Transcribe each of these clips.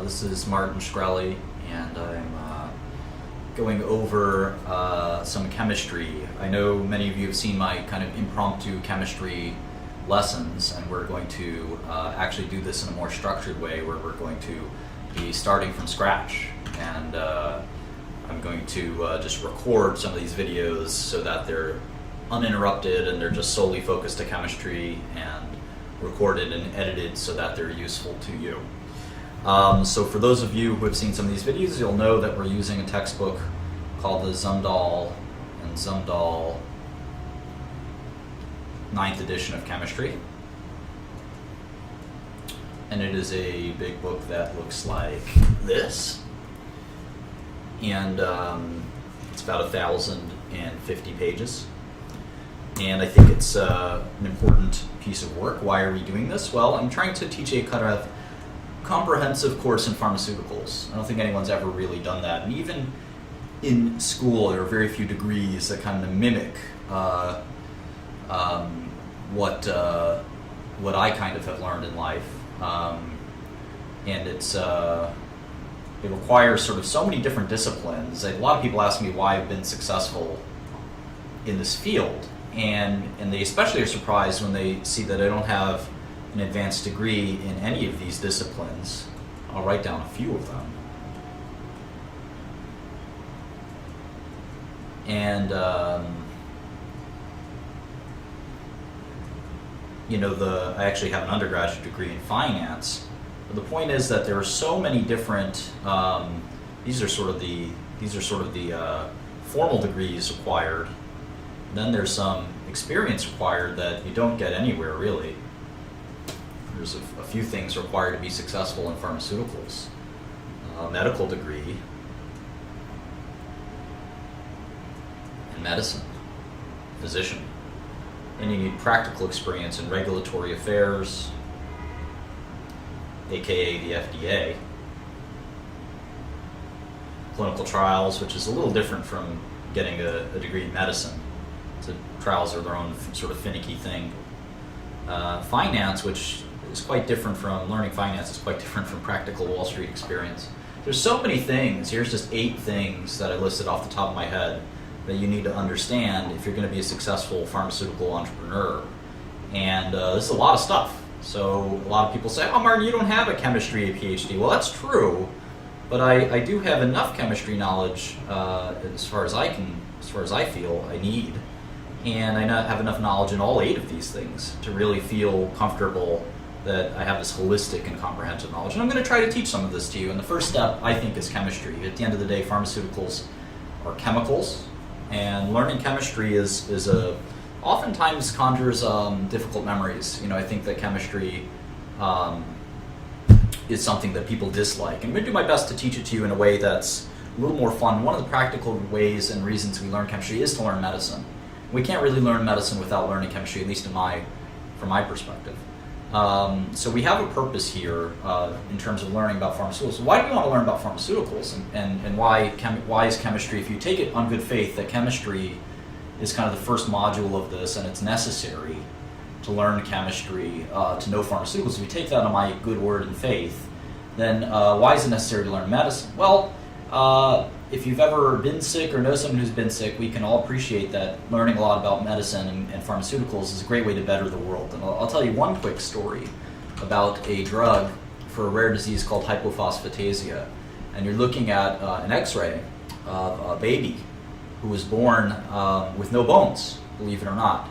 This is Martin Shkreli, and I'm going over some chemistry. I know many of you have seen my kind of impromptu chemistry lessons, and we're going to actually do this in a more structured way where we're going to be starting from scratch. And I'm going to just record some of these videos so that they're uninterrupted and they're just solely focused to chemistry, and recorded and edited so that they're useful to you. So for those of you who have seen some of these videos, you'll know that we're using a textbook called the Zumdahl and Zumdahl 9th edition of chemistry. And it is a big book that looks like this. And it's about 1,050 pages. And I think it's an important piece of work. Why are we doing this? Well, I'm trying to teach a kind of comprehensive course in pharmaceuticals. I don't think anyone's ever really done that. And even in school, there are very few degrees that kind of mimic what I kind of have learned in life. And it requires sort of so many different disciplines. A lot of people ask me why I've been successful in this field. And they especially are surprised when they see that I don't have an advanced degree in any of these disciplines. I'll write down a few of them. And I actually have an undergraduate degree in finance. But the point is that there are so many different. These are sort of the formal degrees required. Then there's some experience required that you don't get anywhere, really. There's a few things required to be successful in pharmaceuticals. A medical degree in medicine, physician. And you need practical experience in regulatory affairs, aka the FDA. Clinical trials, which is a little different from getting a degree in medicine. So trials are their own sort of finicky thing. Finance, which is quite different from learning finance, is quite different from practical Wall Street experience. There's so many things. Here's just 8 things that I listed off the top of my head that you need to understand if you're going to be a successful pharmaceutical entrepreneur. And this is a lot of stuff. So a lot of people say, oh, Martin, you don't have a chemistry PhD. Well, that's true, but I do have enough chemistry knowledge as far as I feel I need. And I have enough knowledge in all 8 of these things to really feel comfortable that I have this holistic and comprehensive knowledge. And I'm going to try to teach some of this to you. And the first step, I think, is chemistry. At the end of the day, pharmaceuticals are chemicals. And learning chemistry is oftentimes conjures difficult memories. I think that chemistry is something that people dislike. And I'm going to do my best to teach it to you in a way that's a little more fun. One of the practical ways and reasons we learn chemistry is to learn medicine. We can't really learn medicine without learning chemistry, at least from my perspective. So we have a purpose here in terms of learning about pharmaceuticals. Why do we want to learn about pharmaceuticals, and why is chemistry, if you take it on good faith, that chemistry is kind of the first module of this, and it's necessary to learn chemistry to know pharmaceuticals. If you take that on my good word and faith, then why is it necessary to learn medicine? Well, if you've ever been sick or know someone who's been sick, we can all appreciate that learning a lot about medicine and pharmaceuticals is a great way to better the world. And I'll tell you one quick story about a drug for a rare disease called hypophosphatasia. And you're looking at an x-ray of a baby who was born with no bones, believe it or not.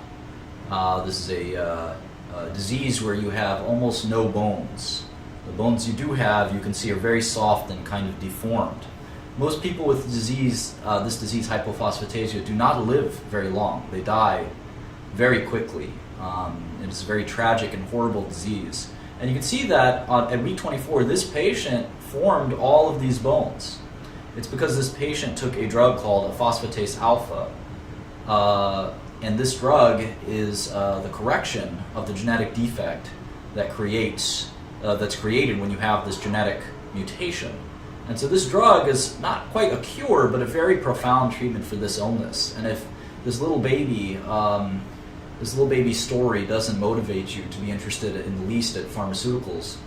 This is a disease where you have almost no bones. The bones you do have, you can see, are very soft and kind of deformed. Most people with this disease, hypophosphatasia, do not live very long. They die very quickly. It's a very tragic and horrible disease. And you can see that at week 24, this patient formed all of these bones. It's because this patient took a drug called phosphatase alpha. And this drug is the correction of the genetic defect that's created when you have this genetic mutation. And so this drug is not quite a cure, but a very profound treatment for this illness. And if this little baby story doesn't motivate you to be interested in the least at pharmaceuticals,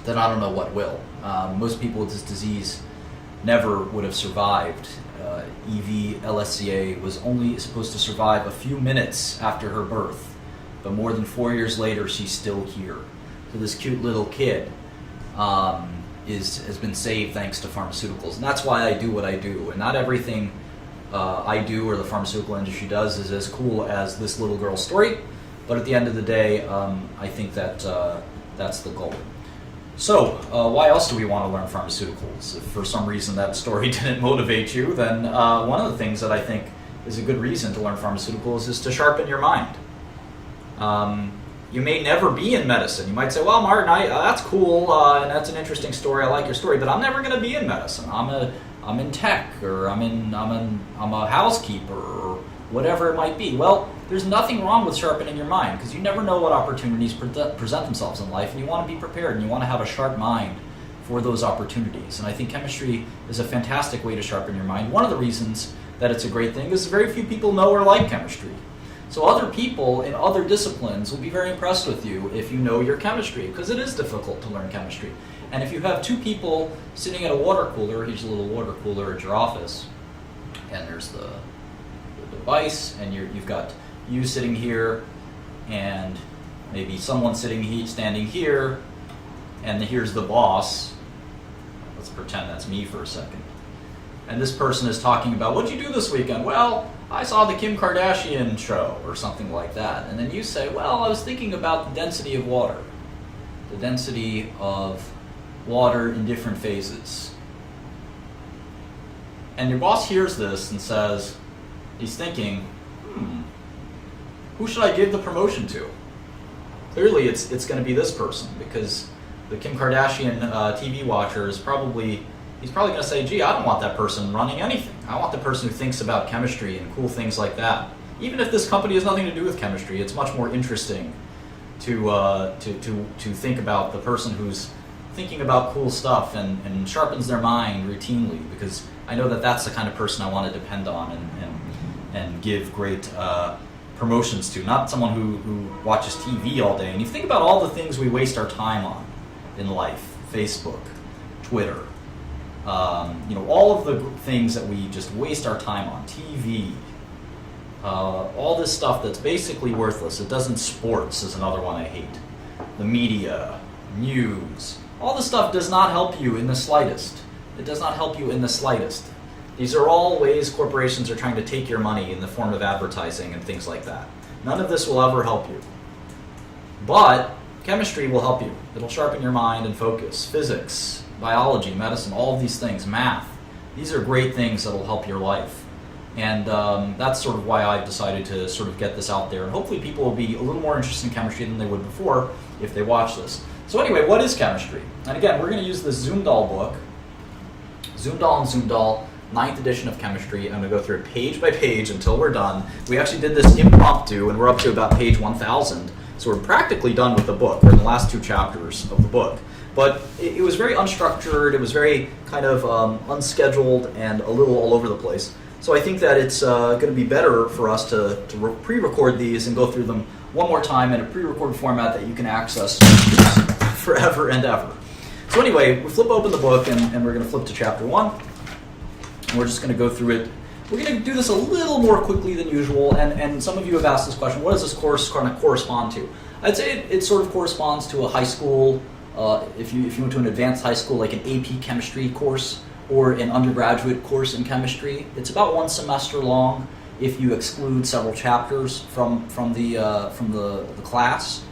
then I don't know what will. Most people with this disease never would have survived. Evie LSCA was only supposed to survive a few minutes after her birth, but more than 4 years later, she's still here. So this cute little kid has been saved thanks to pharmaceuticals, and that's why I do what I do. And not everything I do or the pharmaceutical industry does is as cool as this little girl's story, but at the end of the day, I think that that's the goal. So, why else do we want to learn pharmaceuticals? If for some reason that story didn't motivate you, then one of the things that I think is a good reason to learn pharmaceuticals is to sharpen your mind. You may never be in medicine. You might say, well, Martin, that's cool, and that's an interesting story, I like your story, but I'm never going to be in medicine. I'm in tech, or I'm a housekeeper, or whatever it might be. Well, there's nothing wrong with sharpening your mind, because you never know what opportunities present themselves in life, and you want to be prepared, and you want to have a sharp mind for those opportunities. And I think chemistry is a fantastic way to sharpen your mind. One of the reasons that it's a great thing is very few people know or like chemistry. So other people in other disciplines will be very impressed with you if you know your chemistry, because it is difficult to learn chemistry. And if you have two people sitting at a water cooler, here's a little water cooler at your office, and there's the device, and you've got you sitting here, and maybe someone standing here, and here's the boss. Let's pretend that's me for a second. And this person is talking about, what'd you do this weekend? Well, I saw the Kim Kardashian show, or something like that. And then you say, well, I was thinking about the density of water. The density of water in different phases. And your boss hears this and says, he's thinking, who should I give the promotion to? Clearly it's going to be this person, because the Kim Kardashian TV watcher he's probably going to say, gee, I don't want that person running anything. I want the person who thinks about chemistry and cool things like that. Even if this company has nothing to do with chemistry, it's much more interesting to think about the person who's thinking about cool stuff and sharpens their mind routinely, because I know that that's the kind of person I want to depend on and give great promotions to, not someone who watches TV all day. And you think about all the things we waste our time on in life, Facebook, Twitter, all of the things that we just waste our time on, TV, all this stuff that's basically worthless. It doesn't. Sports is another one I hate. The media, news, all this stuff does not help you in the slightest. It does not help you in the slightest. These are all ways corporations are trying to take your money in the form of advertising and things like that. None of this will ever help you. But chemistry will help you. It'll sharpen your mind and focus. Physics, biology, medicine, all of these things, math. These are great things that will help your life. And that's sort of why I've decided to sort of get this out there. And hopefully people will be a little more interested in chemistry than they would before if they watch this. So anyway, what is chemistry? And again, we're going to use this Zoomdahl book. Zoomdahl and Zoomdahl, 9th edition of chemistry. I'm going to go through it page by page until we're done. We actually did this impromptu, and we're up to about page 1,000. So we're practically done with the book. We're in the last 2 chapters of the book. But it was very unstructured. It was very kind of unscheduled and a little all over the place. So I think that it's going to be better for us to pre-record these and go through them one more time in a pre-recorded format that you can access forever and ever. So anyway, we flip open the book, and we're going to flip to chapter 1. And we're just going to go through it. We're going to do this a little more quickly than usual, and some of you have asked this question, what does this course kind of correspond to? I'd say it sort of corresponds to a high school, if you went to an advanced high school, like an AP chemistry course, or an undergraduate course in chemistry. It's about 1 semester long if you exclude several chapters from the class.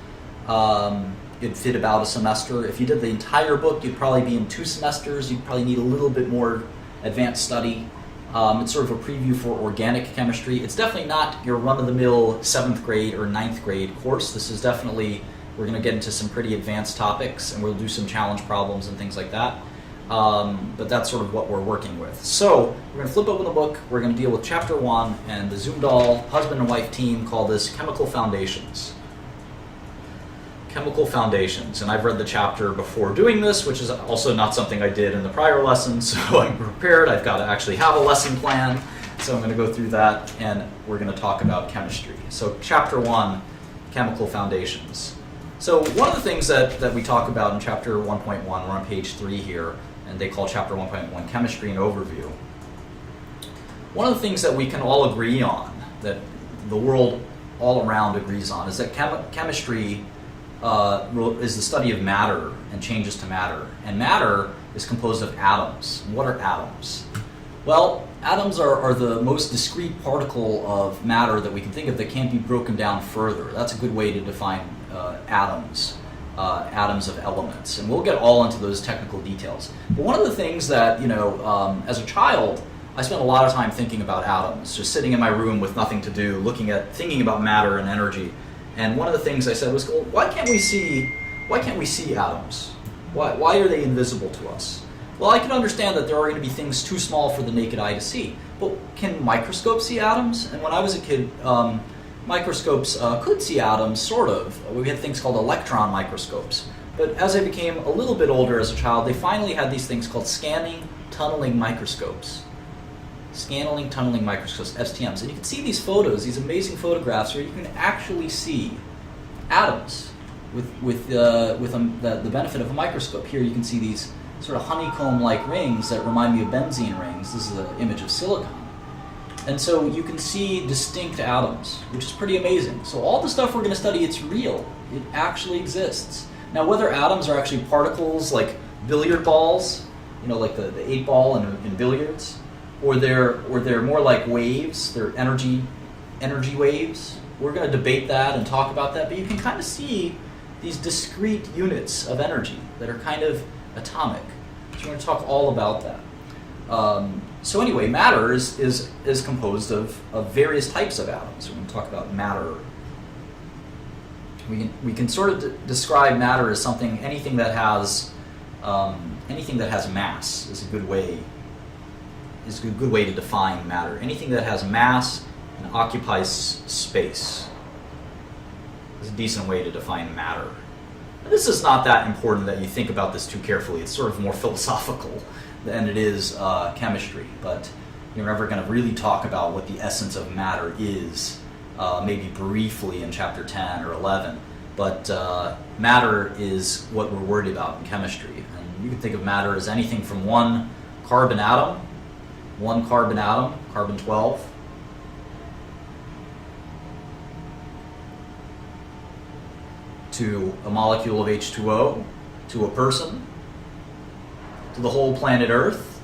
It'd fit about a semester. If you did the entire book, you'd probably be in 2 semesters. You'd probably need a little bit more advanced study. It's sort of a preview for organic chemistry. It's definitely not your run-of-the-mill 7th grade or 9th grade course. This is definitely, we're going to get into some pretty advanced topics, and we'll do some challenge problems and things like that. But that's sort of what we're working with. So we're going to flip open the book. We're going to deal with chapter 1, and the Zoomdahl husband and wife team call this Chemical Foundations. Chemical Foundations, and I've read the chapter before doing this, which is also not something I did in the prior lesson, so I'm prepared. I've got to actually have a lesson plan, so I'm going to go through that, and we're going to talk about chemistry. So chapter 1, Chemical Foundations. So one of the things that we talk about in chapter 1.1, we're on page 3 here, and they call chapter 1.1 Chemistry and Overview. One of the things that we can all agree on, that the world all around agrees on, is that chemistry is the study of matter and changes to matter. And matter is composed of atoms. And what are atoms? Well, atoms are the most discrete particle of matter that we can think of that can't be broken down further. That's a good way to define atoms, atoms of elements. And we'll get all into those technical details. But one of the things that, as a child, I spent a lot of time thinking about atoms, just sitting in my room with nothing to do, thinking about matter and energy. And one of the things I said was, well, why can't we see atoms? Why are they invisible to us? Well, I can understand that there are going to be things too small for the naked eye to see. But can microscopes see atoms? And when I was a kid, microscopes could see atoms, sort of. We had things called electron microscopes. But as I became a little bit older as a child, they finally had these things called scanning tunneling microscopes. Scanning tunneling microscopes, STMs. And you can see these photos, these amazing photographs, where you can actually see atoms with the benefit of a microscope. Here you can see these sort of honeycomb-like rings that remind me of benzene rings. This is an image of silicon. And so you can see distinct atoms, which is pretty amazing. So all the stuff we're going to study, it's real. It actually exists. Now, whether atoms are actually particles like billiard balls, like the 8-ball in billiards, or they're more like waves, they're energy waves, we're going to debate that and talk about that. But you can kind of see these discrete units of energy that are kind of atomic. So we're going to talk all about that. So anyway, matter is composed of various types of atoms. We're going to talk about matter. We can sort of describe matter as anything that has mass is a good way to define matter. Anything that has mass and occupies space is a decent way to define matter. This is not that important that you think about this too carefully. It's sort of more philosophical than it is chemistry, but you're never going to really talk about what the essence of matter is, maybe briefly in chapter 10 or 11, but matter is what we're worried about in chemistry. And you can think of matter as anything from one carbon atom, carbon 12, to a molecule of H2O, to a person, to the whole planet Earth,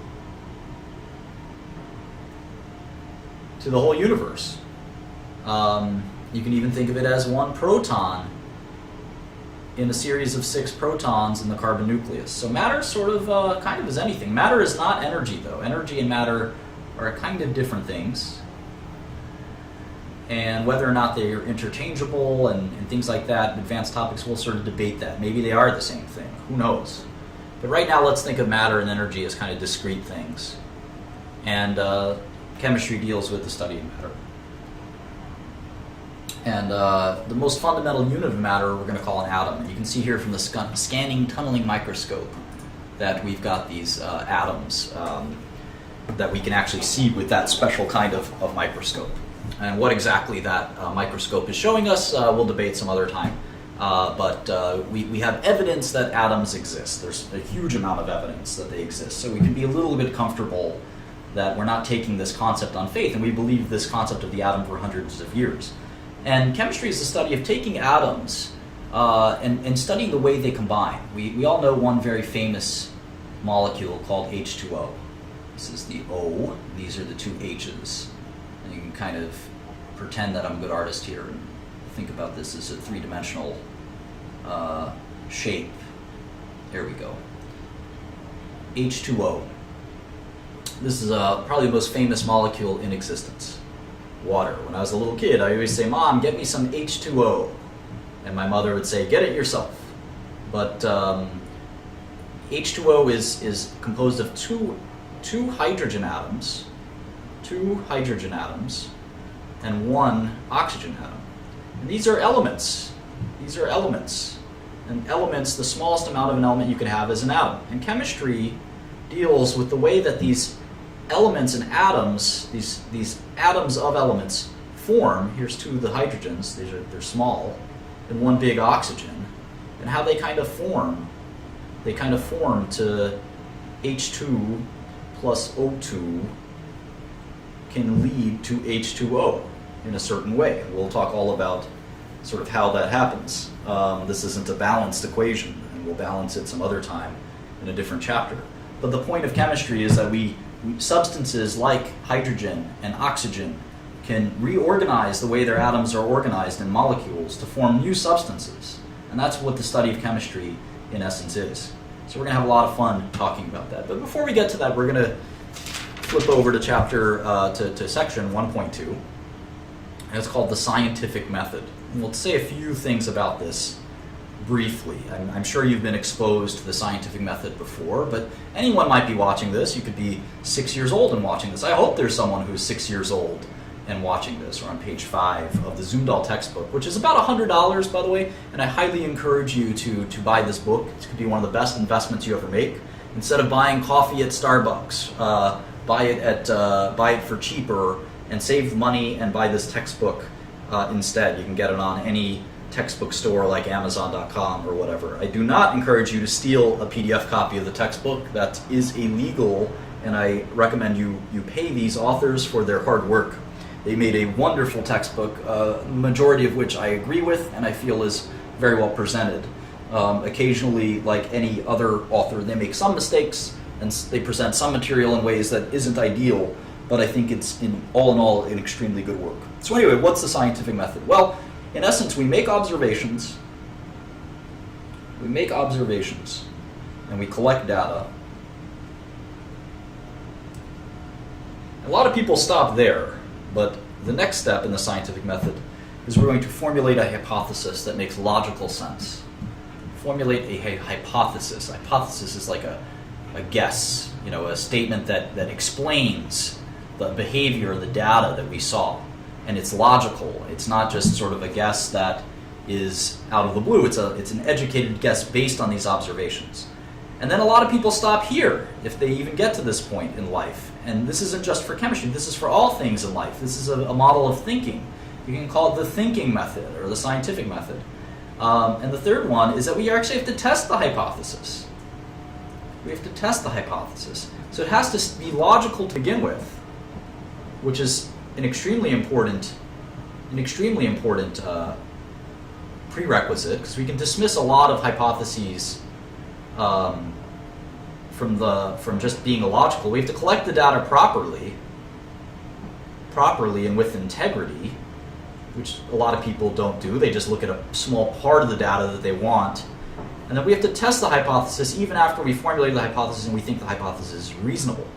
to the whole universe. You can even think of it as one proton in a series of 6 protons in the carbon nucleus. So matter sort of kind of is anything. Matter is not energy, though. Energy and matter are kind of different things. And whether or not they're interchangeable and things like that, advanced topics, we'll sort of debate that. Maybe they are the same thing. Who knows? But right now, let's think of matter and energy as kind of discrete things. And chemistry deals with the study of matter. And the most fundamental unit of matter we're going to call an atom. And you can see here from the scanning tunneling microscope that we've got these atoms that we can actually see with that special kind of microscope. And what exactly that microscope is showing us, we'll debate some other time. But we have evidence that atoms exist. There's a huge amount of evidence that they exist. So we can be a little bit comfortable that we're not taking this concept on faith, and we believe this concept of the atom for hundreds of years. And chemistry is the study of taking atoms and studying the way they combine. We all know one very famous molecule called H2O. This is the O, these are the 2 H's. And you can kind of pretend that I'm a good artist here and think about this as a 3-dimensional shape. There we go. H2O. This is probably the most famous molecule in existence. Water. When I was a little kid, I always say, "Mom, get me some H2O." And my mother would say, "Get it yourself." But H2O is composed of two hydrogen atoms, and 1 oxygen atom. And these are elements. And elements, the smallest amount of an element you can have is an atom. And chemistry deals with the way that these elements and atoms, these atoms of elements form. Here's 2 of the hydrogens, they're small, and 1 big oxygen. and how they kind of form. They kind of form to H2 plus O2 can lead to H2O in a certain way. We'll talk all about sort of how that happens. This isn't a balanced equation, and we'll balance it some other time in a different chapter. But the point of chemistry is that substances like hydrogen and oxygen can reorganize the way their atoms are organized in molecules to form new substances. And that's what the study of chemistry in essence is. So we're going to have a lot of fun talking about that. But before we get to that, we're going to flip over to to section 1.2. And it's called the scientific method. And we'll say a few things about this briefly. I'm sure you've been exposed to the scientific method before, but anyone might be watching this. You could be 6 years old and watching this. I hope there's someone who's 6 years old and watching this. We're on page 5 of the Zumdahl textbook, which is about $100, by the way, and I highly encourage you to buy this book. It could be one of the best investments you ever make. Instead of buying coffee at Starbucks, buy it for cheaper and save money and buy this textbook instead. You can get it on any textbook store like Amazon.com or whatever. I do not encourage you to steal a PDF copy of the textbook. That is illegal, and I recommend you pay these authors for their hard work. They made a wonderful textbook, the majority of which I agree with and I feel is very well presented. Occasionally, like any other author, they make some mistakes and they present some material in ways that isn't ideal, but I think it's in all an extremely good work. So anyway, what's the scientific method? Well, in essence, we make observations, and we collect data. A lot of people stop there, but the next step in the scientific method is we're going to formulate a hypothesis that makes logical sense. Formulate a hypothesis. A hypothesis is like a guess, a statement that explains the behavior, the data that we saw. And it's logical. It's not just sort of a guess that is out of the blue. It's an educated guess based on these observations. And then a lot of people stop here if they even get to this point in life. And this isn't just for chemistry. This is for all things in life. This is a model of thinking. You can call it the thinking method or the scientific method. And the third one is that we actually have to test the hypothesis. We have to test the hypothesis. So it has to be logical to begin with, which is an extremely important prerequisite, because we can dismiss a lot of hypotheses from just being illogical. We have to collect the data properly and with integrity, which a lot of people don't do. They just look at a small part of the data that they want. And then we have to test the hypothesis even after we formulated the hypothesis and we think the hypothesis is reasonable.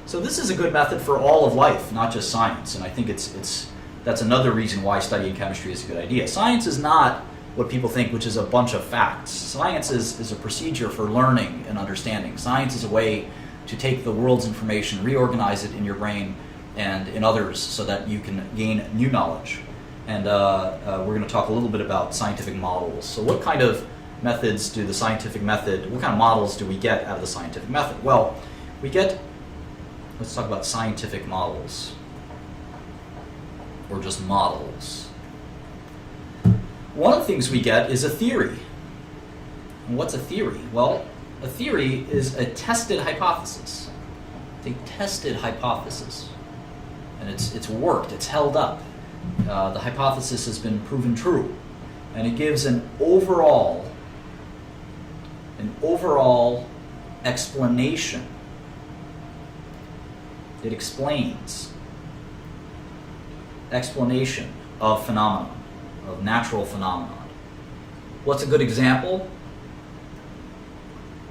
So this is a good method for all of life, not just science. And I think that's another reason why studying chemistry is a good idea. Science is not what people think, which is a bunch of facts. Science is a procedure for learning and understanding. Science is a way to take the world's information, reorganize it in your brain and in others so that you can gain new knowledge. And we're going to talk a little bit about scientific models. So what kind of methods do the scientific method, what kind of models do we get out of the scientific method? Well, let's talk about scientific models, or just models. One of the things we get is a theory. And what's a theory? Well, a theory is a tested hypothesis. It's a tested hypothesis. And it's worked, it's held up. The hypothesis has been proven true. And it gives an overall explanation. It explains explanation of phenomenon, of natural phenomenon. What's a good example?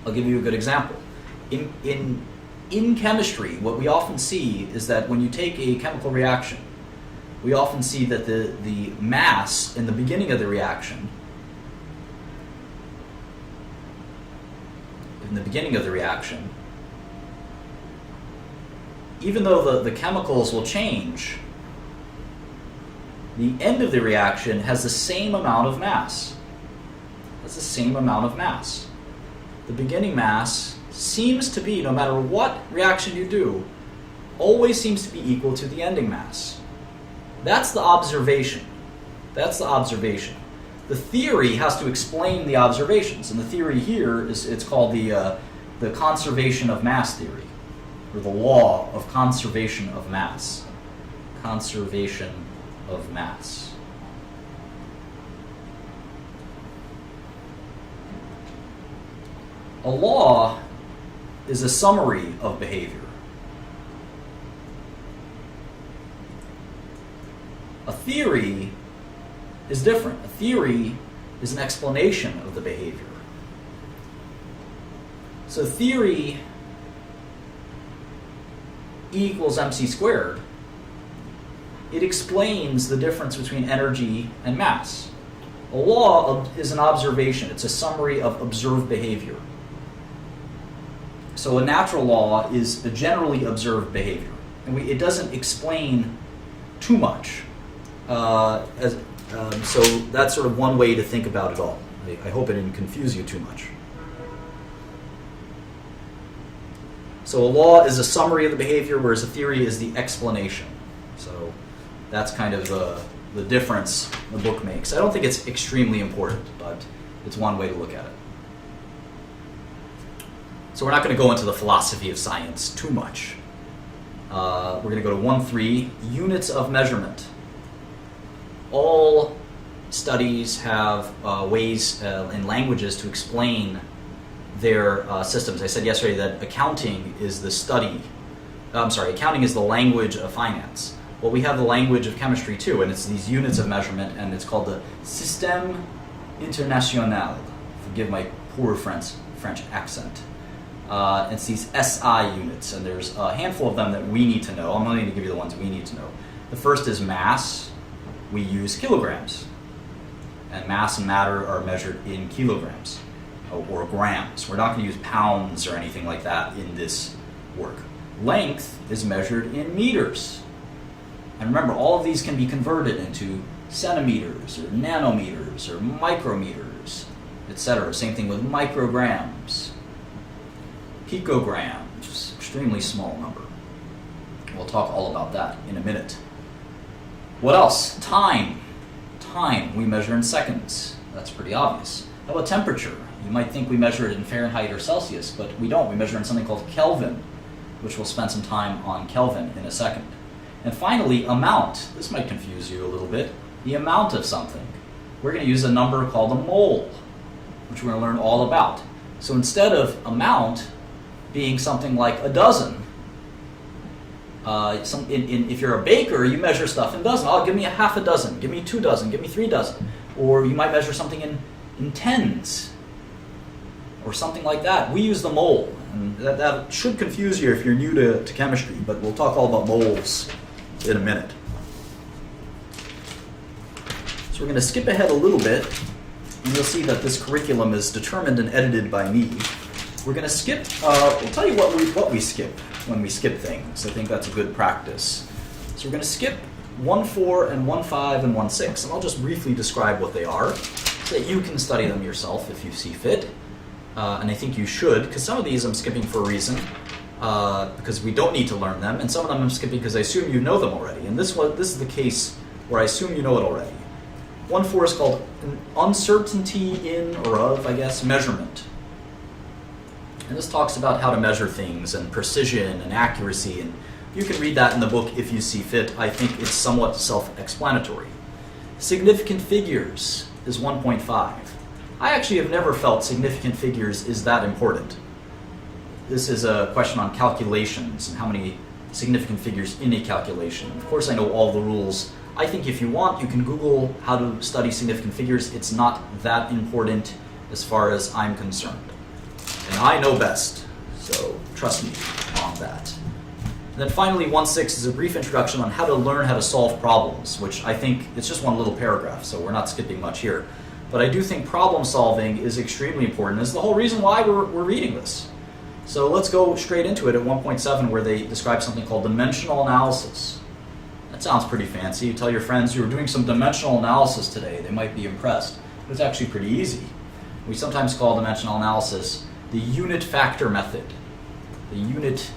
I'll give you a good example. In chemistry, what we often see is that when you take a chemical reaction, we often see that the mass in the beginning of the reaction, even though the chemicals will change, the end of the reaction has the same amount of mass. The beginning mass seems to be, no matter what reaction you do, always seems to be equal to the ending mass. That's the observation. The theory has to explain the observations, and the theory here it's called the conservation of mass theory, or the law of conservation of mass. Conservation of mass. A law is a summary of behavior. A theory is different. A theory is an explanation of the behavior. So theory E equals mc squared, it explains the difference between energy and mass. A law is an observation. It's a summary of observed behavior. So a natural law is a generally observed behavior, and it doesn't explain too much. So that's sort of one way to think about it all. I hope it didn't confuse you too much. So a law is a summary of the behavior, whereas a theory is the explanation. So that's kind of the difference the book makes. I don't think it's extremely important, but it's one way to look at it. So we're not going to go into the philosophy of science too much. We're going to go to 1.3, units of measurement. All studies have ways and languages to explain their systems. I said yesterday that accounting is accounting is the language of finance. Well, we have the language of chemistry too, and it's these units of measurement, and it's called the Système International. Forgive my poor French accent. It's these SI units, and there's a handful of them that we need to know. I'm only going to give you the ones we need to know. The first is mass. We use kilograms, and mass and matter are measured in kilograms or grams. We're not going to use pounds or anything like that in this work. Length is measured in meters. And remember, all of these can be converted into centimeters or nanometers or micrometers, etc. Same thing with micrograms. Picograms, extremely small number. We'll talk all about that in a minute. What else? Time. Time we measure in seconds. That's pretty obvious. How about temperature? You might think we measure it in Fahrenheit or Celsius, but we don't. We measure in something called Kelvin, which we'll spend some time on Kelvin in a second. And finally, amount. This might confuse you a little bit. The amount of something. We're going to use a number called a mole, which we're going to learn all about. So instead of amount being something like a dozen, if you're a baker, you measure stuff in dozen. Oh, give me a half a dozen, give me 2 dozen, give me 3 dozen. Or you might measure something in tens, or something like that. We use the mole, and that should confuse you if you're new to chemistry, but we'll talk all about moles in a minute. So we're going to skip ahead a little bit, and you'll see that this curriculum is determined and edited by me. We're going to skip, we'll tell you what we skip when we skip things. I think that's a good practice. So we're going to skip 1.4 and 1.5 and 1.6, and I'll just briefly describe what they are so that you can study them yourself if you see fit. And I think you should, because some of these I'm skipping for a reason, because we don't need to learn them, and some of them I'm skipping because I assume you know them already. And this is the case where I assume you know it already. 1.4 is called uncertainty in or of, I guess, measurement. And this talks about how to measure things and precision and accuracy, and you can read that in the book if you see fit. I think it's somewhat self-explanatory. Significant figures is 1.5. I actually have never felt significant figures is that important. This is a question on calculations and how many significant figures in a calculation. Of course, I know all the rules. I think if you want, you can Google how to study significant figures. It's not that important as far as I'm concerned. And I know best, so trust me on that. And then finally, 1.6 is a brief introduction on how to learn how to solve problems, which I think it's just one little paragraph, so we're not skipping much here. But I do think problem solving is extremely important. It's the whole reason why we're reading this. So let's go straight into it at 1.7, where they describe something called dimensional analysis. That sounds pretty fancy. You tell your friends you were doing some dimensional analysis today. They might be impressed. But it's actually pretty easy. We sometimes call dimensional analysis the unit factor method. The unit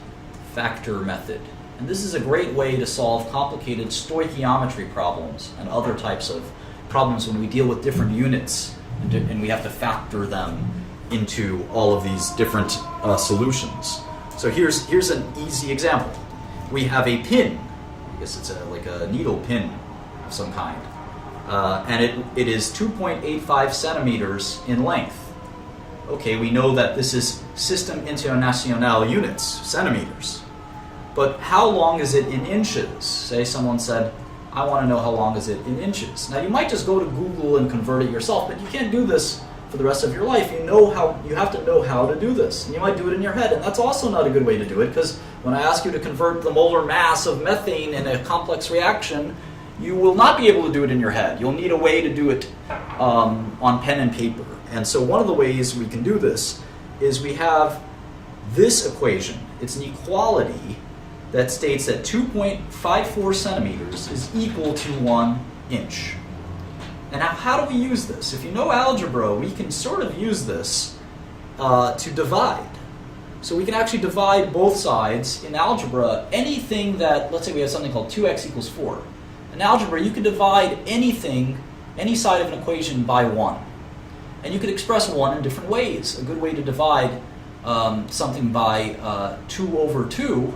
factor method. And this is a great way to solve complicated stoichiometry problems and other types of problems when we deal with different units and we have to factor them into all of these different solutions. So here's an easy example. We have a pin. I guess it's like a needle pin of some kind. And it is 2.85 centimeters in length. Okay, we know that this is System International units, centimeters. But how long is it in inches? Say someone said, I want to know how long is it in inches. Now you might just go to Google and convert it yourself, but you can't do this for the rest of your life. You have to know how to do this. And you might do it in your head, and that's also not a good way to do it, because when I ask you to convert the molar mass of methane in a complex reaction, you will not be able to do it in your head. You'll need a way to do it on pen and paper. And so one of the ways we can do this is we have this equation. It's an equality that states that 2.54 centimeters is equal to 1 inch. And now how do we use this? If you know algebra, we can sort of use this to divide. So we can actually divide both sides in algebra. Anything that, let's say we have something called 2x equals 4. In algebra, you can divide anything, any side of an equation by 1. And you could express 1 in different ways. A good way to divide something by 2 over 2,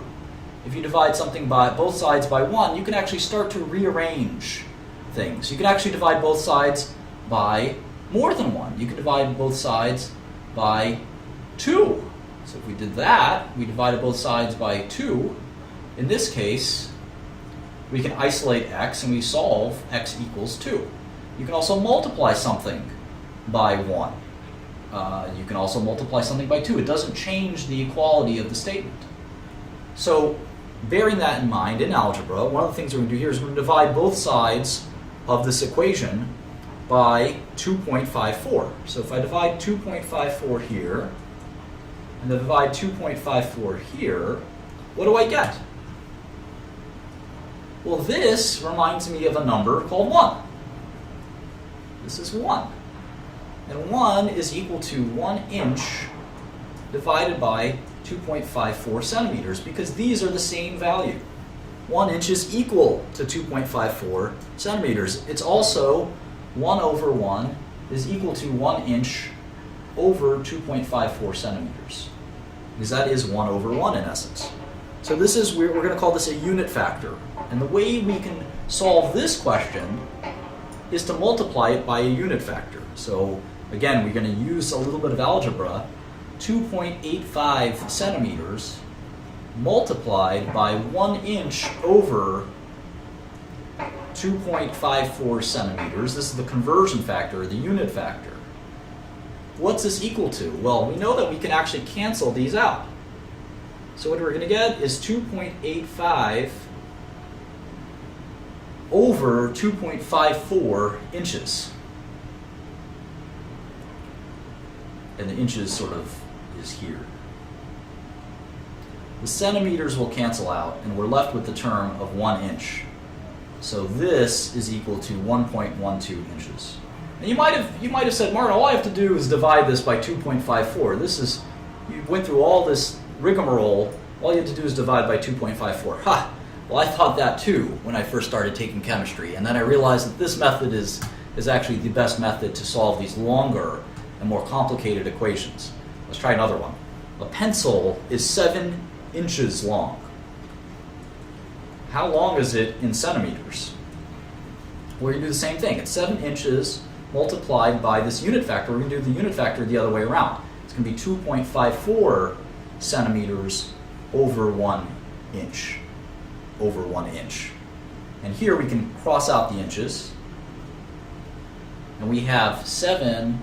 if you divide something by both sides by 1, you can actually start to rearrange things. You can actually divide both sides by more than 1. You can divide both sides by 2. So if we did that, we divided both sides by 2. In this case, we can isolate x and we solve x equals 2. You can also multiply something by 1. You can also multiply something by 2. It doesn't change the equality of the statement. So bearing that in mind, in algebra, one of the things we're going to do here is we're going to divide both sides of this equation by 2.54. So if I divide 2.54 here, and then divide 2.54 here, what do I get? Well, this reminds me of a number called 1. This is 1. And 1 is equal to 1 inch divided by 2.54 centimeters, because these are the same value. 1 inch is equal to 2.54 centimeters. It's also 1 over 1 is equal to 1 inch over 2.54 centimeters, because that is 1 over 1 in essence. So this is, we're going to call this a unit factor. And the way we can solve this question is to multiply it by a unit factor. So again, we're going to use a little bit of algebra. 2.85 centimeters multiplied by 1 inch over 2.54 centimeters. This is the conversion factor, the unit factor. What's this equal to? Well, we know that we can actually cancel these out. So what we're going to get is 2.85 over 2.54 inches. And the inches sort of is here. The centimeters will cancel out, and we're left with the term of 1 inch. So this is equal to 1.12 inches. And you might have said, Martin, all I have to do is divide this by 2.54. You went through all this rigmarole. All you have to do is divide by 2.54. Ha! Well, I thought that too when I first started taking chemistry, and then I realized that this method is actually the best method to solve these longer and more complicated equations. Let's try another one. A pencil is 7 inches long. How long is it in centimeters? We're going to do the same thing. It's 7 inches multiplied by this unit factor. We're going to do the unit factor the other way around. It's going to be 2.54 centimeters over 1 inch. Over 1 inch. And here we can cross out the inches. And we have 7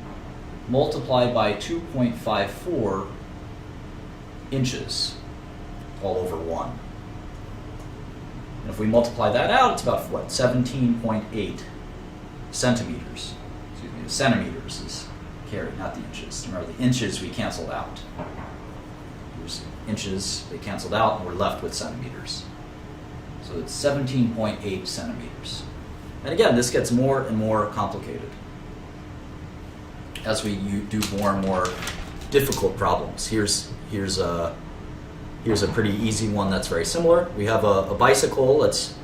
multiplied by 2.54 inches all over 1. And if we multiply that out, it's about what? 17.8 centimeters. Excuse me, the centimeters is carried, not the inches. Remember, the inches we canceled out. Here's inches, they canceled out, and we're left with centimeters. So it's 17.8 centimeters. And again, this gets more and more complicated as we do more and more difficult problems. Here's a pretty easy one that's very similar. We have a bicycle that's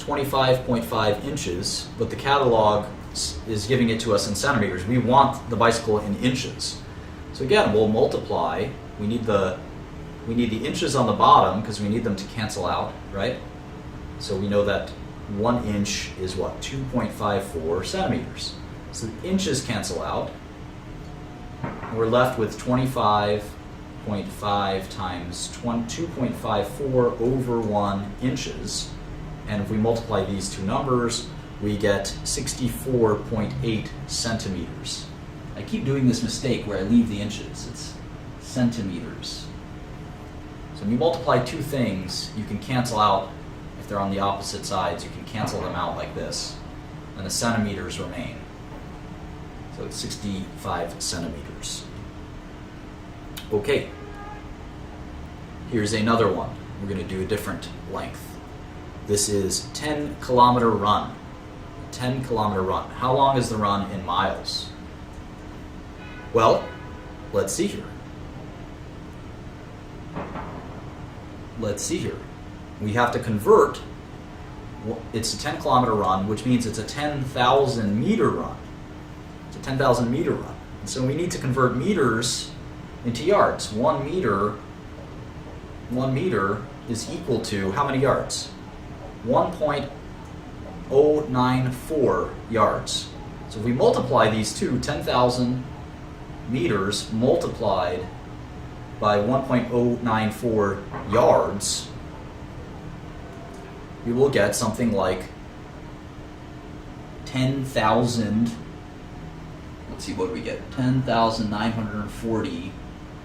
25.5 inches, but the catalog is giving it to us in centimeters. We want the bicycle in inches. So again, we'll multiply. We need the inches on the bottom because we need them to cancel out, right? So we know that 1 inch is what? 2.54 centimeters. So the inches cancel out. And we're left with 25.5 times 2.54 over 1 inches. And if we multiply these two numbers, we get 64.8 centimeters. I keep doing this mistake where I leave the inches. It's centimeters. So when you multiply two things, you can cancel out, if they're on the opposite sides, you can cancel them out like this. And the centimeters remain. So it's 65 centimeters. Okay. Here's another one. We're going to do a different length. This is 10-kilometer run. 10-kilometer run. How long is the run in miles? Well, let's see here. We have to convert. It's a 10-kilometer run, which means it's a 10,000 meter run. It's a 10,000 meter run. And so we need to convert meters into yards. 1 meter is equal to how many yards? 1.094 yards. So if we multiply these two, 10,000 meters multiplied by 1.094 yards, we will get something like 10,000, let's see, what do we get? 10,940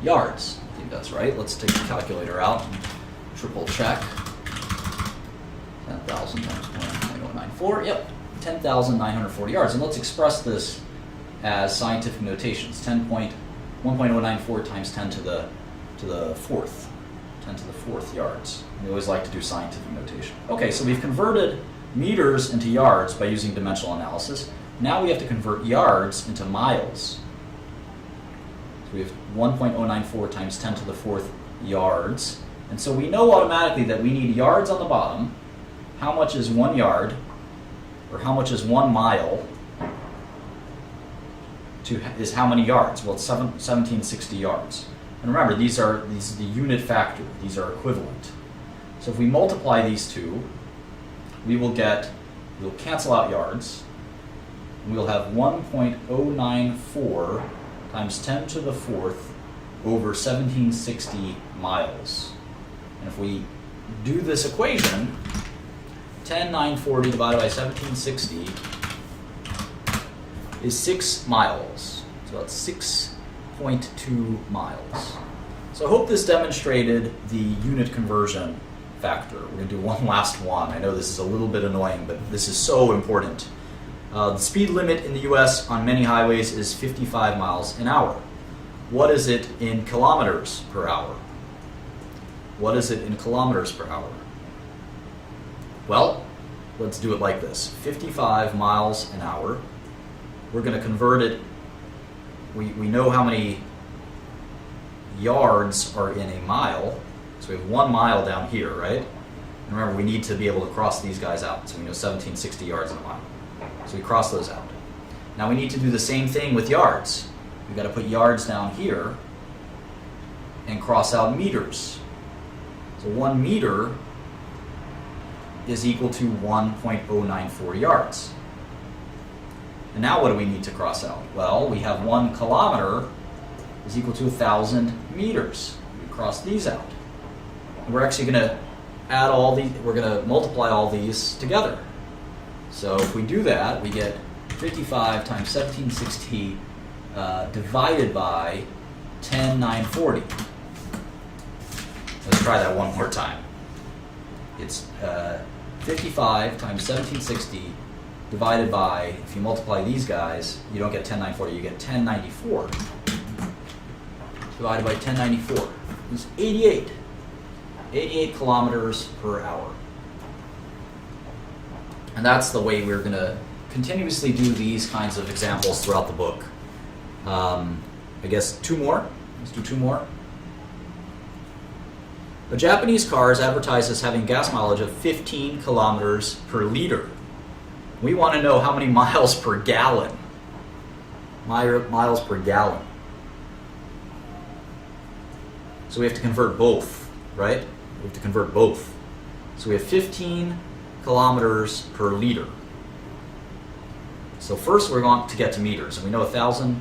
yards. I think that's right. Let's take the calculator out and triple check. 10,000 times 1.094, yep, 10,940 yards. And let's express this as scientific notations. 1.094 times 10 to the fourth. 10 to the fourth yards. We always like to do scientific notation. Okay, so we've converted meters into yards by using dimensional analysis. Now we have to convert yards into miles. So we have 1.094 times 10 to the fourth yards. And so we know automatically that we need yards on the bottom. How much is 1 yard, or how much is 1 mile, is how many yards? Well, it's 1760 yards. And remember, these are the unit factor. These are equivalent. So if we multiply these two, we'll cancel out yards. And we'll have 1.094 times 10 to the fourth over 1760 miles. And if we do this equation, 10,940 divided by 1760 is 6 miles. So that's 6.2 miles. So I hope this demonstrated the unit conversion factor. We're going to do one last one. I know this is a little bit annoying, but this is so important. The speed limit in the US on many highways is 55 miles an hour. What is it in kilometers per hour? What is it in kilometers per hour? Well, let's do it like this. 55 miles an hour. We're going to convert it. We know how many yards are in a mile. So we have 1 mile down here, right? And remember, we need to be able to cross these guys out. So we know 1760 yards in a mile. So we cross those out. Now we need to do the same thing with yards. We've got to put yards down here and cross out meters. So 1 meter is equal to 1.094 yards. And now what do we need to cross out? Well, we have 1 kilometer is equal to 1,000 meters. We cross these out. And we're actually going to add all these, we're going to multiply all these together. So if we do that, we get 55 times 1760 divided by 10,940. Let's try that one more time. It's 55 times 1760 divided by, if you multiply these guys, you don't get 10,940, you get 1094. Divided by 1094 is 88. 88 kilometers per hour. And that's the way we're going to continuously do these kinds of examples throughout the book. I guess 2 more. Let's do 2 more. A Japanese car is advertised as having gas mileage of 15 kilometers per liter. We want to know how many miles per gallon. Miles per gallon. So we have to convert both, right? We have to convert both. So we have 15 kilometers per liter. So first we're going to get to meters, and we know 1,000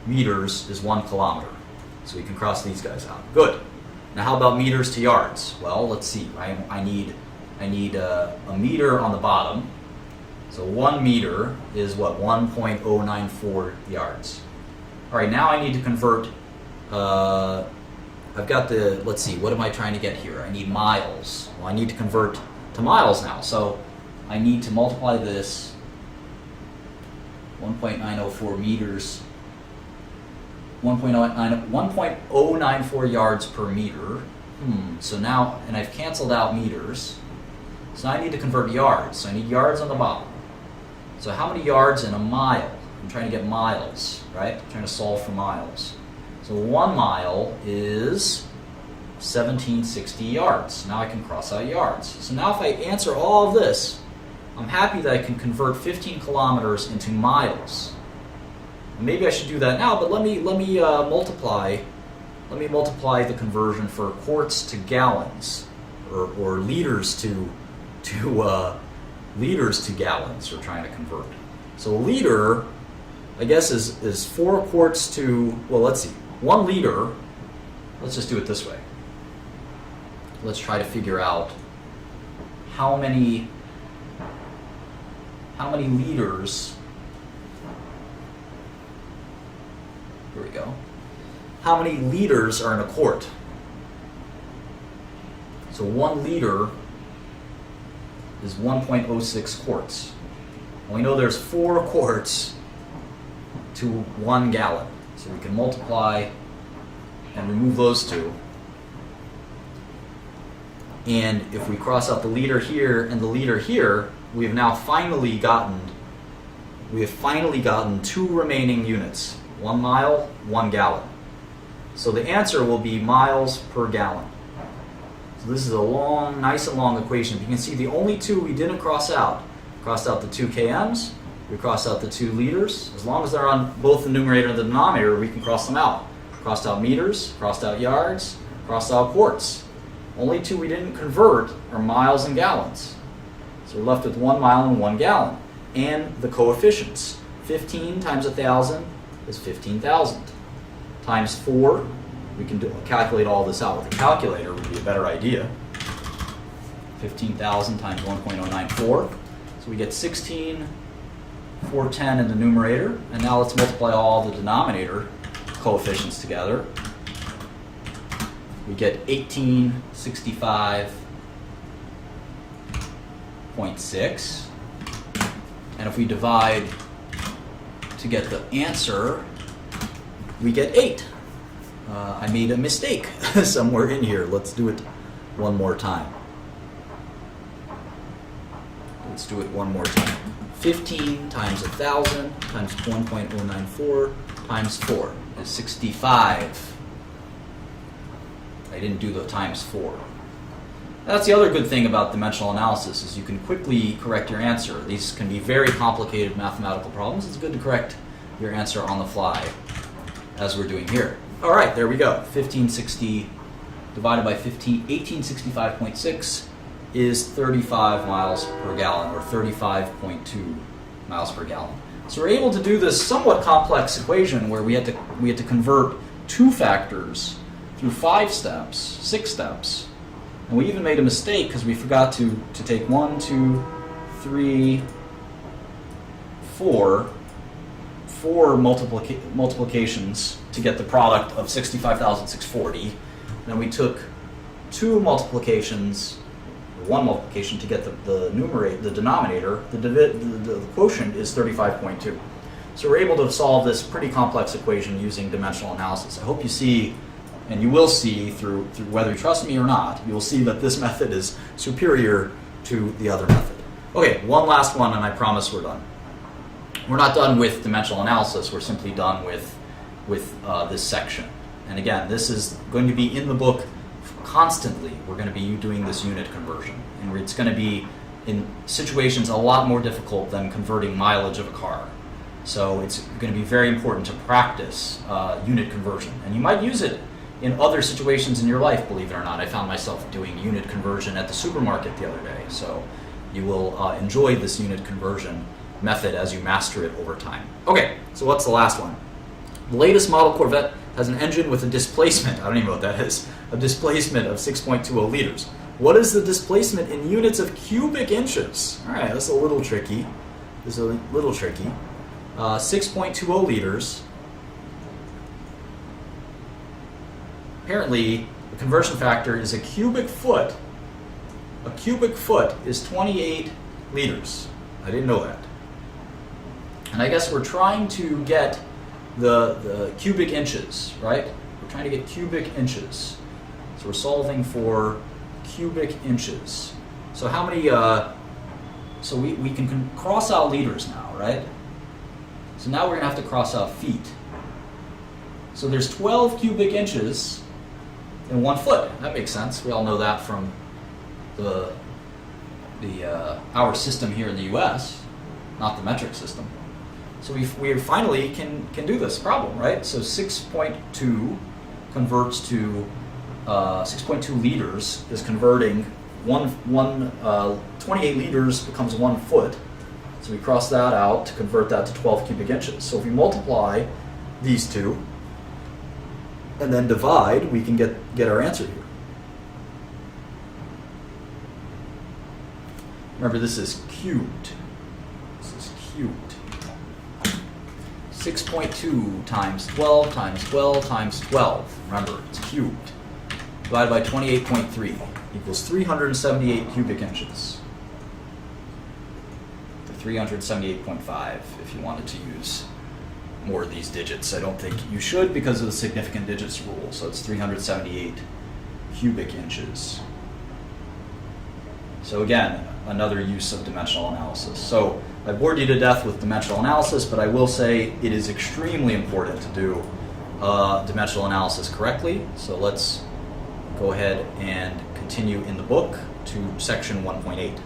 meters is 1 kilometer. So we can cross these guys out. Good. Now how about meters to yards? Well, let's see. I need a meter on the bottom. So 1 meter is what? 1.094 yards. All right, now I need to convert. I've got the, let's see, what am I trying to get here? I need miles. Well, I need to convert to miles now. So I need to multiply this 1.904 meters, 1.094 yards per meter. So now, and I've canceled out meters. So now I need to convert yards. So I need yards on the bottom. So how many yards in a mile? I'm trying to get miles, right? I'm trying to solve for miles. So 1 mile is 1760 yards. Now I can cross out yards. So now if I answer all of this, I'm happy that I can convert 15 kilometers into miles. And maybe I should do that now, but let me multiply the conversion for quarts to gallons, or liters to gallons we're trying to convert. So a liter, I guess, is 4 quarts to, well, let's see, 1 liter, let's just do it this way. Let's try to figure out how many liters, here we go, how many liters are in a quart. So 1 liter is 1.06 quarts. And we know there's 4 quarts to 1 gallon. So we can multiply and remove those two. And if we cross out the liter here and the liter here, we have now finally gotten 2 remaining units. 1 mile, 1 gallon. So the answer will be miles per gallon. So this is a long, nice and long equation. You can see the only 2 we didn't cross out. Crossed out the 2 kms, we crossed out the 2 liters. As long as they're on both the numerator and the denominator, we can cross them out. Crossed out meters, crossed out yards, crossed out quarts. Only 2 we didn't convert are miles and gallons. So we're left with 1 mile and 1 gallon. And the coefficients. 15 times 1,000 is 15,000. Times 4, we can calculate all this out with a calculator, would be a better idea. 15,000 times 1.094. So we get 16,410 in the numerator. And now let's multiply all the denominator coefficients together. We get 1865.6. And if we divide to get the answer, we get 8. I made a mistake somewhere in here. Let's do it one more time. Let's do it one more time. 15 times 1,000 times 1.094 times 4 is 65. I didn't do the times 4. That's the other good thing about dimensional analysis, is you can quickly correct your answer. These can be very complicated mathematical problems. It's good to correct your answer on the fly, as we're doing here. All right, there we go. 1560 divided by 1865.6 is 35 miles per gallon, or 35.2 miles per gallon. So we're able to do this somewhat complex equation where we had to convert 2 factors through 5 steps, 6 steps. And we even made a mistake because we forgot to take 1, 2, 3, 4 multiplications to get the product of 65,640. Then we took 2 multiplications, or 1 multiplication to get the numerator, the denominator. The quotient is 35.2. So we're able to solve this pretty complex equation using dimensional analysis. I hope you see, and you will see through whether you trust me or not, you will see that this method is superior to the other method. Okay, one last one, and I promise we're done. We're not done with dimensional analysis. We're simply done with this section. And again, this is going to be in the book constantly we're going to be doing this unit conversion, and it's going to be in situations a lot more difficult than converting mileage of a car. So it's going to be very important to practice unit conversion, and you might use it in other situations in your life, believe it or not. I found myself doing unit conversion at the supermarket the other day, so you will enjoy this unit conversion method as you master it over time. Okay, so what's the last one? The latest model Corvette has an engine with a displacement, I don't even know what that is, a displacement of 6.20 liters. What is the displacement in units of cubic inches? All right, that's a little tricky. 6.20 liters. Apparently, the conversion factor is a cubic foot. A cubic foot is 28 liters. I didn't know that. And I guess we're trying to get the cubic inches, right? We're trying to get cubic inches. So we're solving for cubic inches. So how many, so we can cross out liters now, right? So now we're going to have to cross out feet. So there's 12 cubic inches in 1 foot. That makes sense. We all know that from our system here in the U.S., not the metric system. So we finally can do this problem, right? So 6.2 converts to 6.2 liters is converting 28 liters becomes 1 foot. So we cross that out to convert that to 12 cubic inches. So if we multiply these two and then divide, we can get our answer here. Remember, this is cubed. This is cubed. 6.2 times 12 times 12 times 12. Remember, it's cubed. Divided by 28.3 equals 378 cubic inches. 378.5 if you wanted to use more of these digits. I don't think you should because of the significant digits rule. So it's 378 cubic inches. So again, another use of dimensional analysis. So I bored you to death with dimensional analysis, but I will say it is extremely important to do dimensional analysis correctly. So let's go ahead and continue in the book to section 1.8.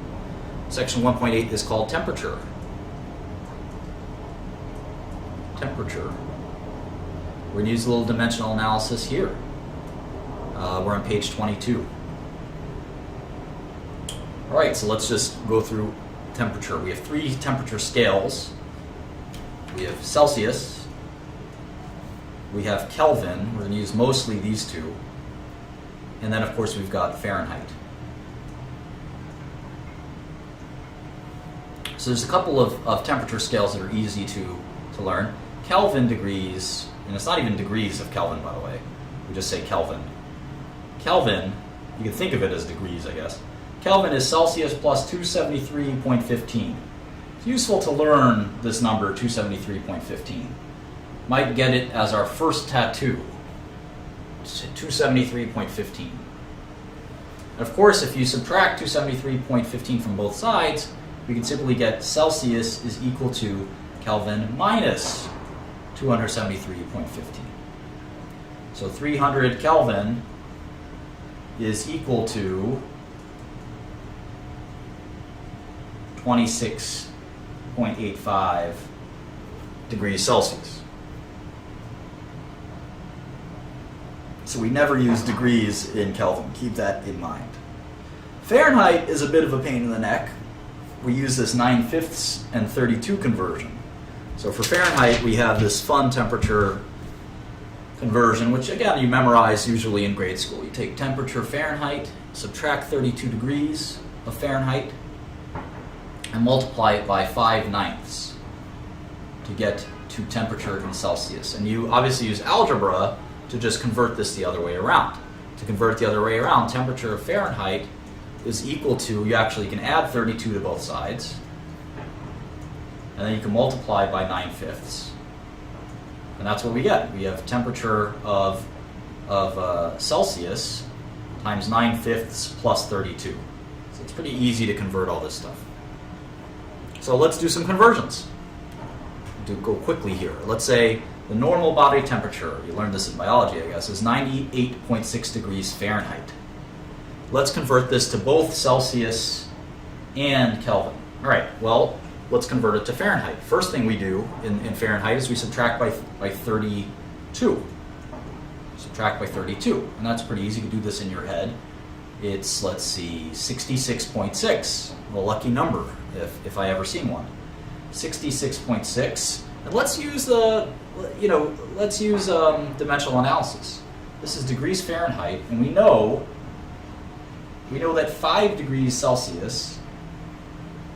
Section 1.8 is called temperature. Temperature. We're going to use a little dimensional analysis here. We're on page 22. All right, so let's just go through temperature. We have 3 temperature scales. We have Celsius. We have Kelvin. We're going to use mostly these two. And then, of course, we've got Fahrenheit. So there's a couple of temperature scales that are easy to learn. Kelvin degrees, and it's not even degrees of Kelvin, by the way. We just say Kelvin. Kelvin, you can think of it as degrees, I guess. Kelvin is Celsius plus 273.15. It's useful to learn this number, 273.15. Might get it as our first tattoo, 273.15. And of course, if you subtract 273.15 from both sides, we can simply get Celsius is equal to Kelvin minus 273.15. So 300 Kelvin is equal to 26.85 degrees Celsius. So we never use degrees in Kelvin. Keep that in mind. Fahrenheit is a bit of a pain in the neck. We use this 9/5 and 32 conversion. So for Fahrenheit, we have this fun temperature conversion, which again, you memorize usually in grade school. You take temperature Fahrenheit, subtract 32 degrees of Fahrenheit, and multiply it by 5/9 to get to temperature in Celsius. And you obviously use algebra to just convert this the other way around. To convert it the other way around, temperature of Fahrenheit is equal to, you actually can add 32 to both sides, and then you can multiply by 9/5. And that's what we get. We have temperature of Celsius times 9/5 plus 32. So it's pretty easy to convert all this stuff. So let's do some conversions. Go quickly here. Let's say The normal body temperature, you learned this in biology, I guess, is 98.6 degrees Fahrenheit. Let's convert this to both Celsius and Kelvin. All right, well, let's convert it to Fahrenheit. First thing we do in Fahrenheit is we subtract by 32. Subtract by 32, and that's pretty easy. You can do this in your head. It's, let's see, 66.6, a lucky number if I ever seen one. 66.6, and let's use dimensional analysis. This is degrees Fahrenheit, and we know that 5 degrees Celsius,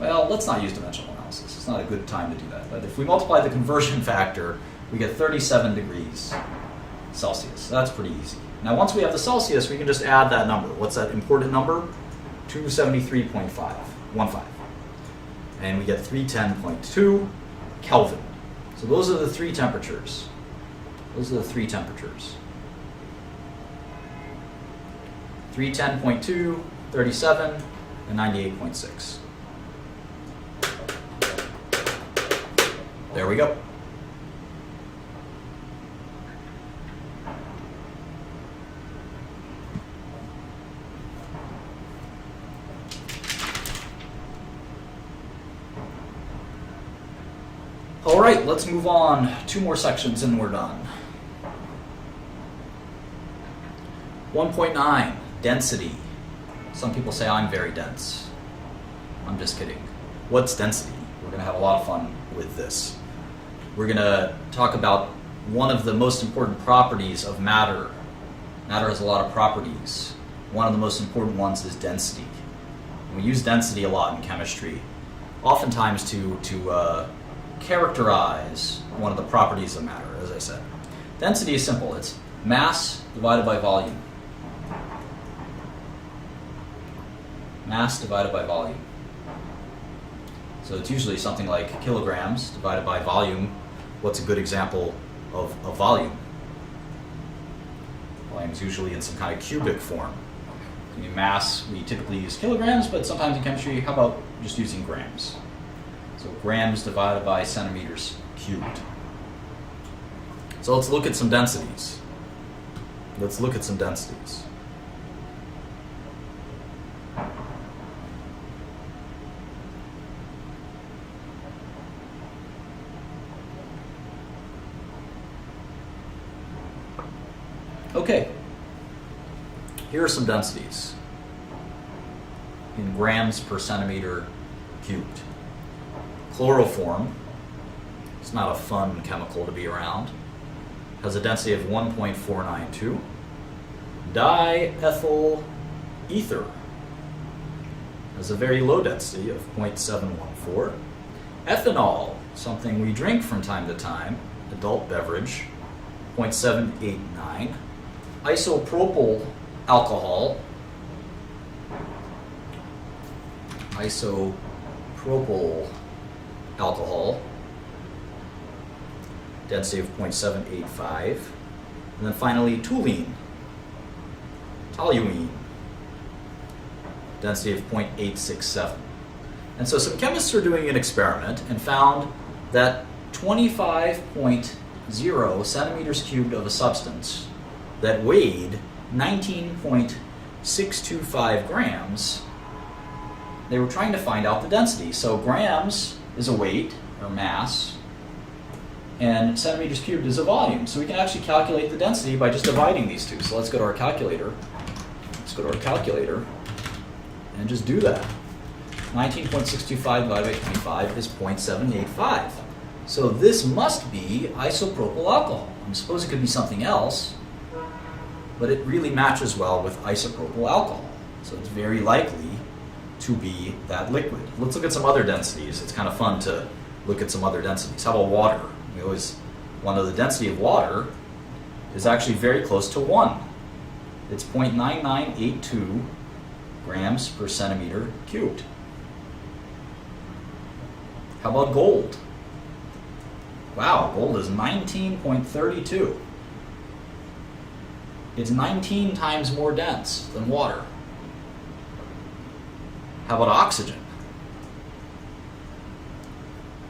well, let's not use dimensional analysis. It's not a good time to do that. But if we multiply the conversion factor, we get 37 degrees Celsius. So that's pretty easy. Now, once we have the Celsius, we can just add that number. What's that important number? 273.15. And we get 310.2 Kelvin. So those are the three temperatures. 310.2, 37, and 98.6. There we go. All right, let's move on. 2 more sections and we're done. 1.9, density. Some people say I'm very dense. I'm just kidding. What's density? We're going to have a lot of fun with this. We're going to talk about one of the most important properties of matter. Matter has a lot of properties. One of the most important ones is density. We use density a lot in chemistry, oftentimes to characterize one of the properties of matter, as I said. Density is simple. It's mass divided by volume. Mass divided by volume. So it's usually something like kilograms divided by volume. What's a good example of volume? Volume is usually in some kind of cubic form. In mass, we typically use kilograms, but sometimes in chemistry, how about just using grams? So grams divided by centimeters cubed. So let's look at some densities. Okay, here are some densities in grams per centimeter cubed. Chloroform, it's not a fun chemical to be around, has a density of 1.492. Diethyl ether has a very low density of 0.714. Ethanol, something we drink from time to time, adult beverage, 0.789. Isopropyl alcohol, density of 0.785. And then finally, toluene, density of 0.867. And so some chemists are doing an experiment and found that 25.0 centimeters cubed of a substance that weighed 19.625 grams, they were trying to find out the density. So grams is a weight, or mass, and centimeters cubed is a volume. So we can actually calculate the density by just dividing these two. So let's go to our calculator. And just do that. 19.625 divided by 25 is 0.785. So this must be isopropyl alcohol. I suppose it could be something else, but it really matches well with isopropyl alcohol. So it's very likely to be that liquid. Let's look at some other densities. It's kind of fun to look at some other densities. How about water? One of the density of water is actually very close to 1. It's 0.9982 grams per centimeter cubed. How about gold? Wow, gold is 19.32. It's 19 times more dense than water. How about oxygen?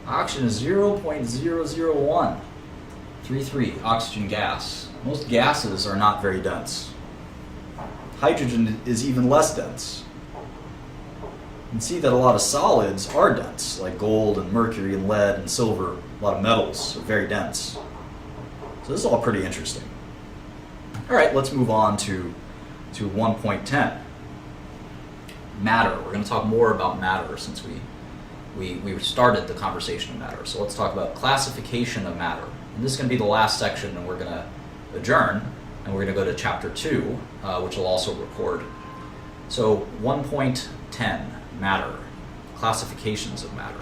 Oxygen is 0.001. 3, oxygen gas. Most gases are not very dense. Hydrogen is even less dense. You can see that a lot of solids are dense, like gold and mercury and lead and silver. A lot of metals are very dense. So this is all pretty interesting. All right, let's move on to 1.10. Matter. We're going to talk more about matter since we started the conversation of matter. So let's talk about classification of matter. And this is going to be the last section, and we're going to adjourn, and we're going to go to chapter 2, which will also record. So 1.10, matter, classifications of matter.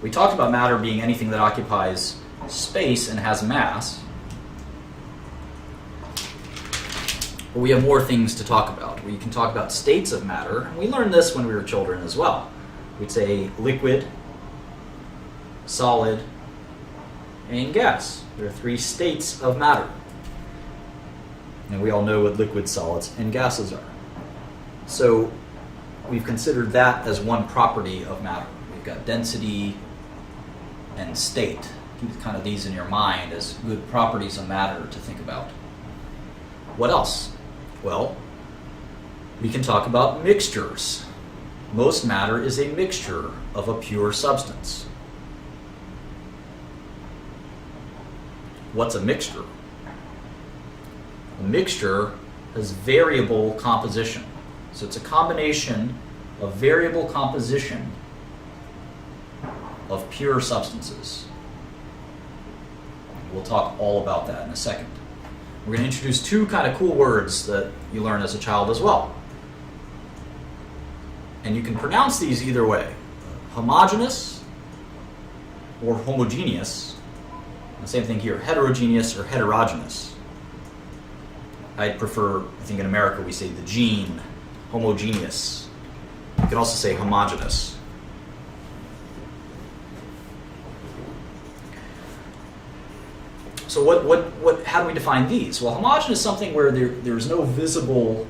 We talked about matter being anything that occupies space and has mass. But we have more things to talk about. We can talk about states of matter, and we learned this when we were children as well. We'd say liquid, solid, and gas. There are 3 states of matter. And we all know what liquids, solids, and gases are. So we've considered that as one property of matter. We've got density and state. Keep kind of these in your mind as good properties of matter to think about. What else? Well, we can talk about mixtures. Most matter is a mixture of a pure substance. What's a mixture? A mixture has variable composition. So it's a combination of variable composition of pure substances. We'll talk all about that in a second. We're going to introduce 2 kind of cool words that you learn as a child as well. And you can pronounce these either way. Homogeneous or homogeneous. The same thing here, heterogeneous or heterogeneous. I'd prefer, I think in America we say the gene, homogeneous. You can also say homogeneous. So how do we define these? Well, homogeneous is something where there's no visible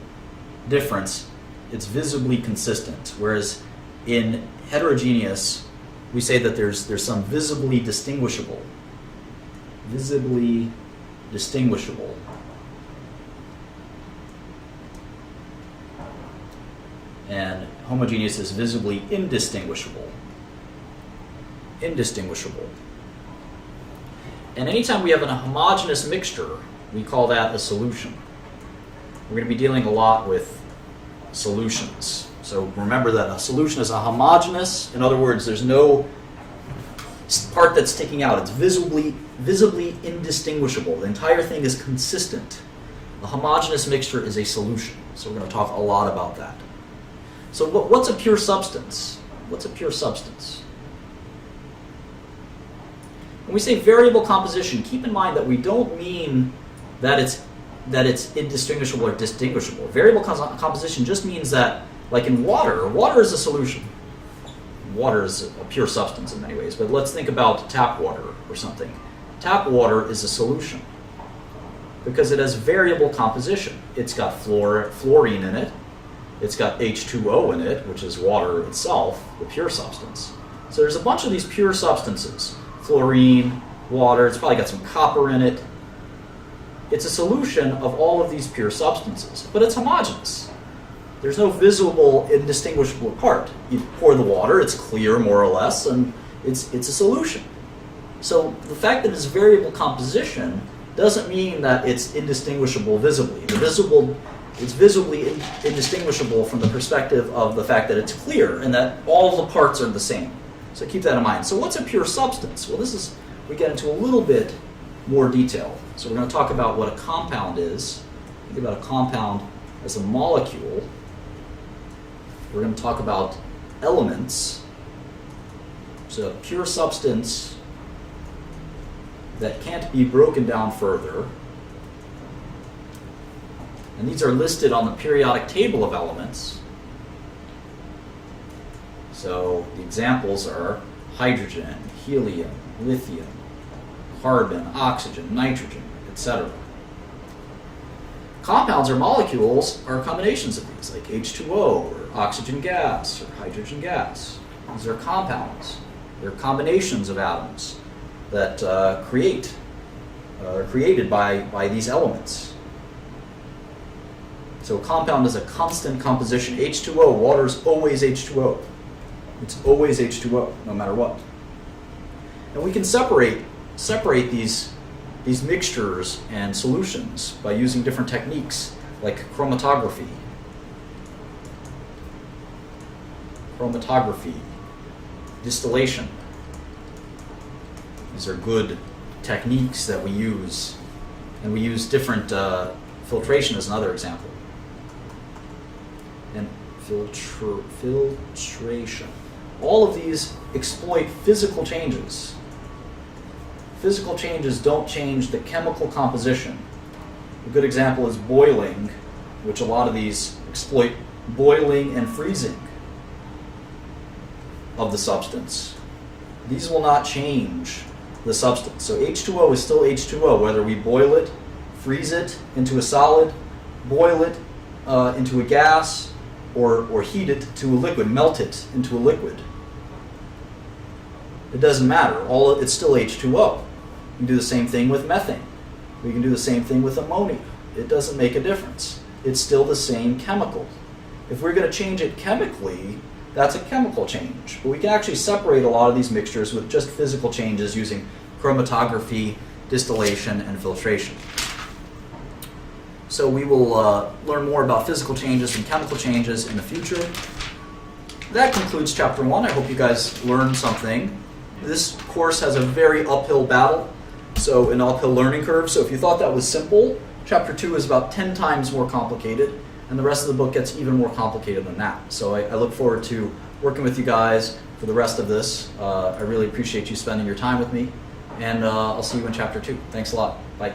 difference. It's visibly consistent. Whereas in heterogeneous, we say that there's some visibly distinguishable. Visibly distinguishable. And homogeneous is visibly indistinguishable. Indistinguishable. And anytime we have a homogeneous mixture, we call that a solution. We're going to be dealing a lot with solutions. So remember that a solution is a homogeneous. In other words, there's no part that's sticking out. It's visibly indistinguishable. The entire thing is consistent. A homogeneous mixture is a solution. So we're going to talk a lot about that. So what's a pure substance? What's a pure substance? When we say variable composition, keep in mind that we don't mean that it's indistinguishable or distinguishable. Variable composition just means that, like in water is a solution. Water is a pure substance in many ways, but let's think about tap water or something. Tap water is a solution because it has variable composition. It's got fluorine in it. It's got H2O in it, which is water itself, the pure substance. So there's a bunch of these pure substances. Fluorine, water, it's probably got some copper in it. It's a solution of all of these pure substances, but it's homogeneous. There's no visible, indistinguishable part. You pour the water, it's clear more or less, and it's a solution. So the fact that it's variable composition doesn't mean that it's indistinguishable visibly. It's visibly indistinguishable from the perspective of the fact that it's clear and that all the parts are the same. So keep that in mind. So what's a pure substance? Well, we get into a little bit more detail. So we're going to talk about what a compound is. Think about a compound as a molecule. We're going to talk about elements. So a pure substance that can't be broken down further. And these are listed on the periodic table of elements. So the examples are hydrogen, helium, lithium, carbon, oxygen, nitrogen, etc. Compounds or molecules are combinations of these, like H2O, or oxygen gas, or hydrogen gas. These are compounds. They're combinations of atoms that are created by these elements. So a compound is a constant composition. H2O, water is always H2O. It's always H2O, no matter what. And we can separate these mixtures and solutions by using different techniques like chromatography. Distillation. These are good techniques that we use. And we use different filtration as another example. And filtration. All of these exploit physical changes. Physical changes don't change the chemical composition. A good example is boiling, which a lot of these exploit boiling and freezing of the substance. These will not change the substance. So H2O is still H2O, whether we boil it, freeze it into a solid, boil it into a gas, or heat it to a liquid, melt it into a liquid. It doesn't matter. It's still H2O. We can do the same thing with methane. We can do the same thing with ammonia. It doesn't make a difference. It's still the same chemical. If we're going to change it chemically, that's a chemical change. But we can actually separate a lot of these mixtures with just physical changes using chromatography, distillation, and filtration. So we will learn more about physical changes and chemical changes in the future. That concludes Chapter 1. I hope you guys learned something. This course has a very uphill battle, so an uphill learning curve. So if you thought that was simple, Chapter 2 is about 10 times more complicated, and the rest of the book gets even more complicated than that. So I look forward to working with you guys for the rest of this. I really appreciate you spending your time with me, and I'll see you in Chapter 2. Thanks a lot. Bye.